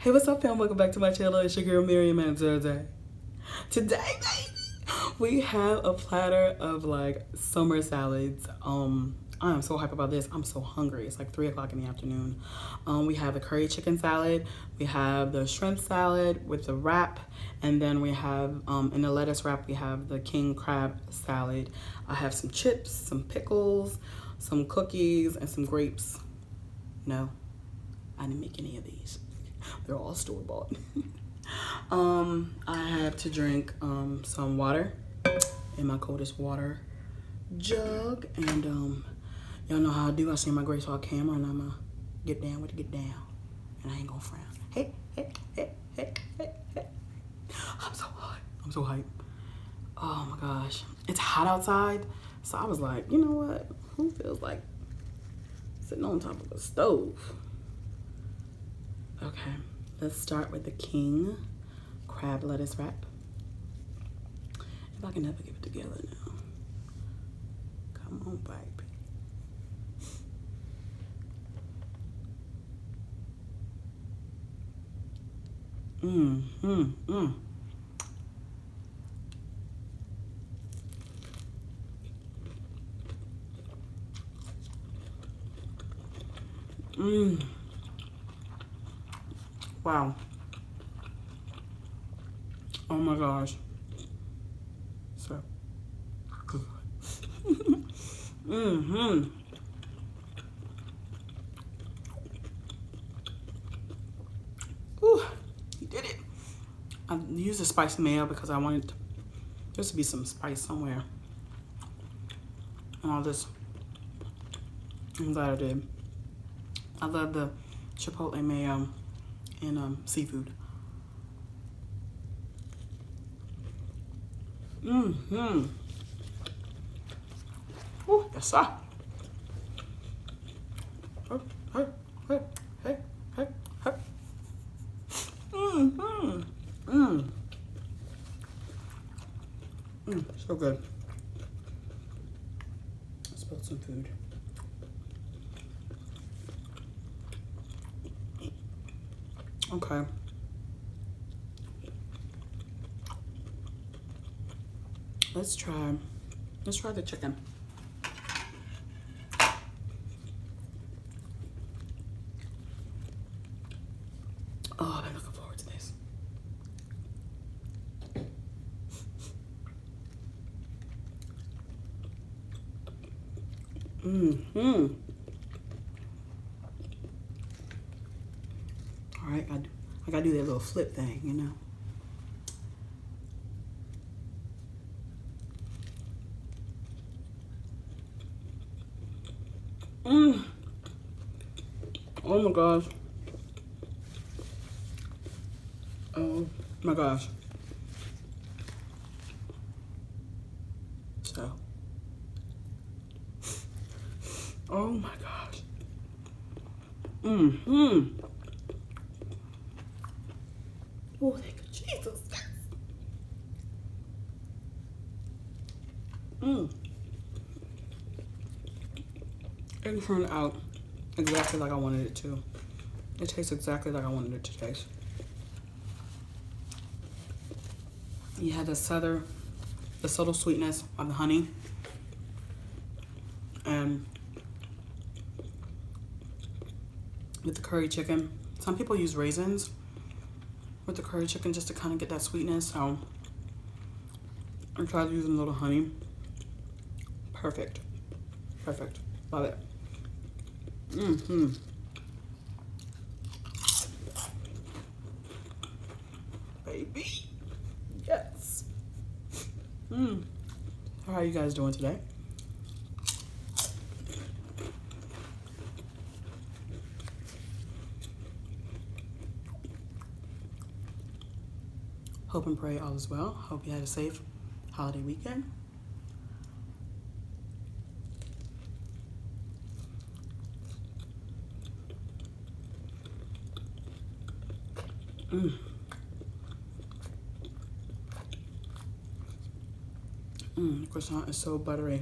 Hey, what's up, fam? Welcome back to my channel. It's your girl Miriam and today, baby, we have a platter of like summer salads. I am so hyped about this. I'm so hungry. It's like 3 o'clock in the afternoon. We have the curry chicken salad. We have the shrimp salad with the wrap, and then we have in the lettuce wrap we have the king crab salad. I have some chips, some pickles, some cookies, and some grapes. No, I didn't make any of these. They're all store-bought. I have to drink some water in my coldest water jug, and y'all know how I do. I see my grace on camera, and I'm gonna get down with it, get down, and I ain't gonna frown. Hey, hey, hey, hey, hey, hey. I'm so hot. I'm so hyped. Oh my gosh, it's hot outside, so I was like, you know what? Who feels like sitting on top of a stove? Okay, let's start with the king crab lettuce wrap. If I can never get it together now. Come on, baby. Wow. Oh my gosh. So good. Ooh, he did it. I used a spicy mayo because I wanted there to be some spice somewhere. And all this. I'm glad I did. I love the chipotle mayo and seafood. Ooh, yes, sir. Hey, hey, hey, hey, hey, hey. So good. I spilled some food. Okay. Let's try the chicken. Oh, I've been looking forward to this. All right, I gotta do that little flip thing, you know. Oh my gosh. Oh my gosh. So. Oh my gosh. Oh, thank you, Jesus. It turned out exactly like I wanted it to. It tastes exactly like I wanted it to taste. You have the subtle sweetness of the honey, and with the curry chicken. Some people use raisins with the curry chicken just to kind of get that sweetness. So I tried using a little honey. Perfect. Perfect. Love it. Baby. Yes. How are you guys doing today? Hope and pray all is well. Hope you had a safe holiday weekend. The croissant is so buttery.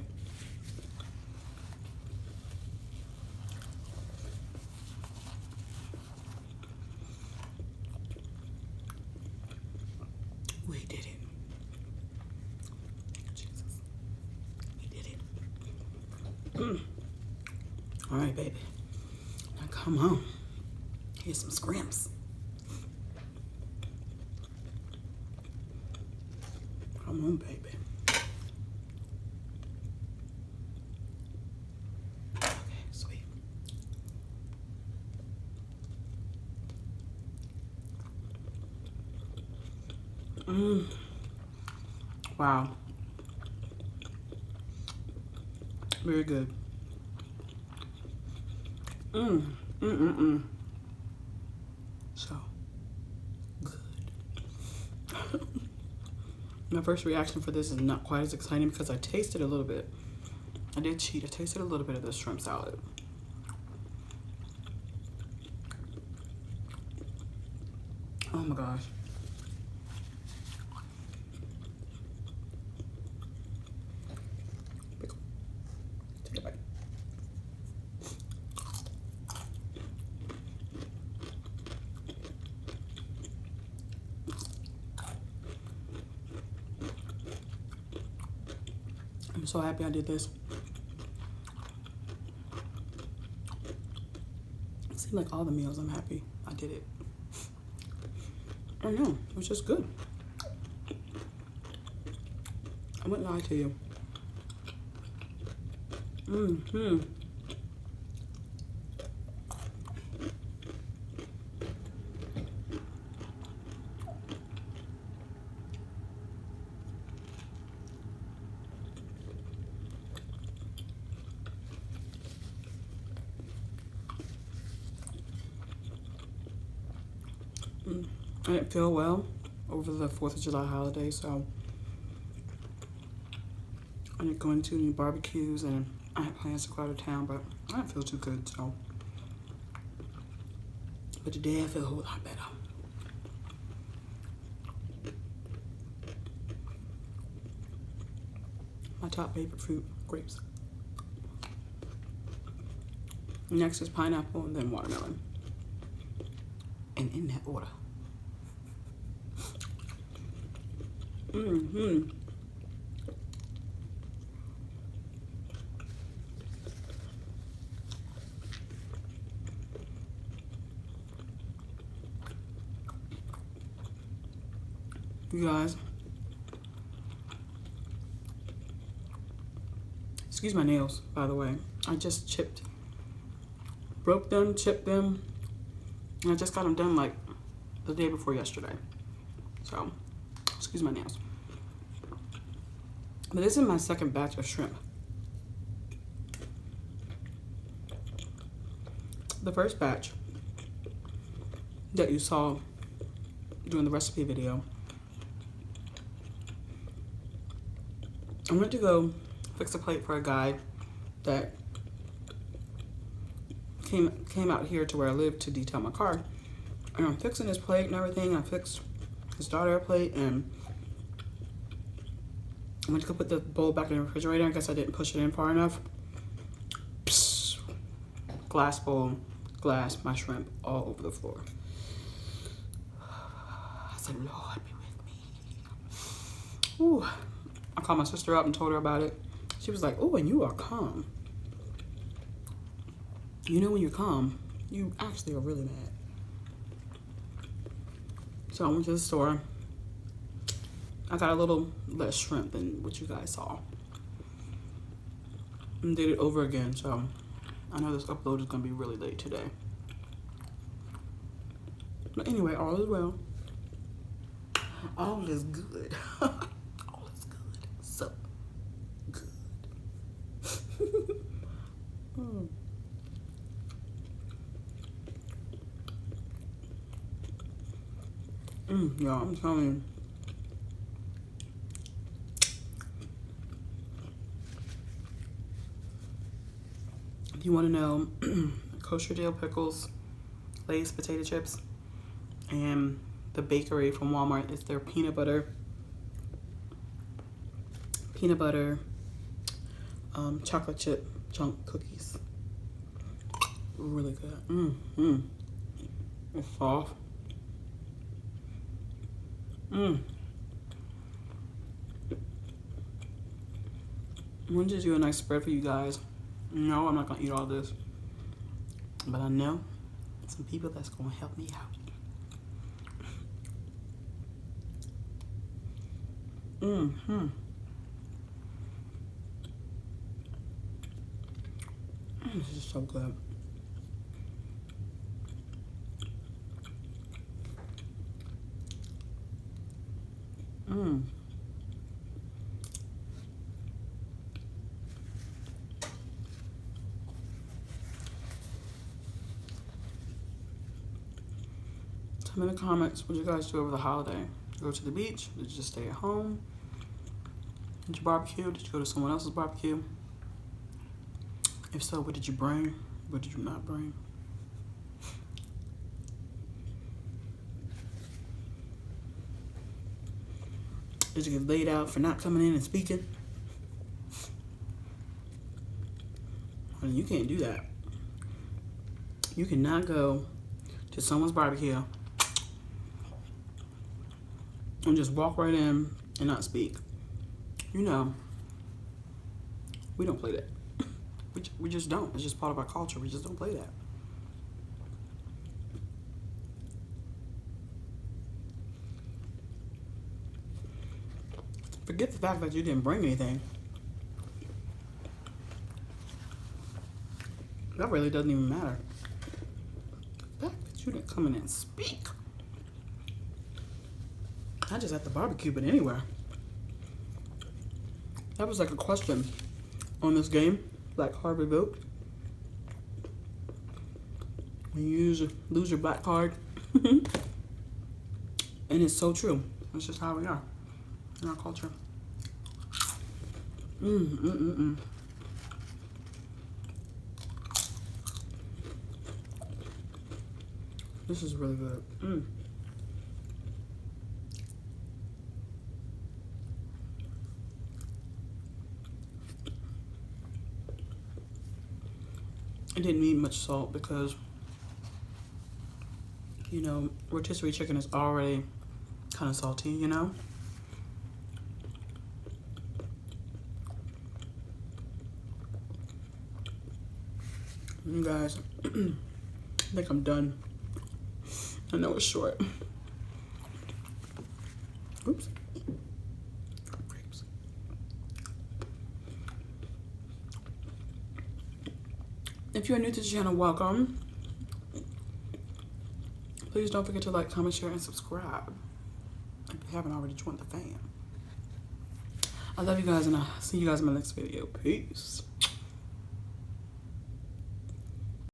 All right, baby. Now come on. Here's some scrimps. Come on, baby. Okay, sweet. Wow. Very good. So good. My first reaction for this is not quite as exciting because I tasted a little bit. I did cheat. I tasted a little bit of the shrimp salad. Oh my gosh. Take a bite. I'm so happy I did this. It seemed like all the meals I'm happy I did it. I don't know, it was just good. I wouldn't lie to you. I didn't feel well over the 4th of July holiday, so I didn't go into any barbecues, and I had plans to go out of town, but I didn't feel too good, so. But today I feel a whole lot better. My top favorite fruit, grapes. Next is pineapple and then watermelon. And in that order. You guys, excuse my nails, by the way. I just broke them, chipped them, and I just got them done like the day before yesterday. So, excuse my nails. But this is my second batch of shrimp. The first batch that you saw during the recipe video, I went to go fix a plate for a guy that came out here to where I live to detail my car. And I'm fixing his plate and everything. I fixed his daughter a plate, and I went to go put the bowl back in the refrigerator. I guess I didn't push it in far enough. Psst. Glass bowl, glass, my shrimp all over the floor. I said, Lord, be with me. Ooh. I called my sister up and told her about it. She was like, oh, and you are calm. You know when you're calm, you actually are really mad. So I went to the store. I got a little less shrimp than what you guys saw. And did it over again, so I know this upload is gonna be really late today. But anyway, all is well. All is good. All is good. So good. Y'all, I'm telling you. If you want to know, kosher dill pickles, Lay's potato chips, and the bakery from Walmart is their peanut butter chocolate chip chunk cookies. Really good. It's soft. I wanted to do a nice spread for you guys. No, I'm not gonna eat all this. But I know some people that's gonna help me out. This is so good. Tell me in the comments what you guys do over the holiday. Go to the beach? Did you just stay at home? Did you barbecue? Did you go to someone else's barbecue? If so, what did you bring? What did you not bring? Did you get laid out for not coming in and speaking? I mean, you can't do that. You cannot go to someone's barbecue and just walk right in and not speak. You know, we don't play that. We just don't. It's just part of our culture. We just don't play that. Forget the fact that you didn't bring anything. That really doesn't even matter. The fact that you didn't come in and speak. Not just at the barbecue, but anywhere. That was like a question on this game, Black Card Revoked. When you lose your black card. And it's so true. That's just how we are in our culture. This is really good. It didn't need much salt because, you know, rotisserie chicken is already kind of salty, you know? You guys, I think I'm done. I know it's short. Oops. If you're new to the channel, welcome. Please don't forget to like, comment, share, and subscribe if you haven't already joined the fam. I love you guys, and I'll see you guys in my next video. Peace.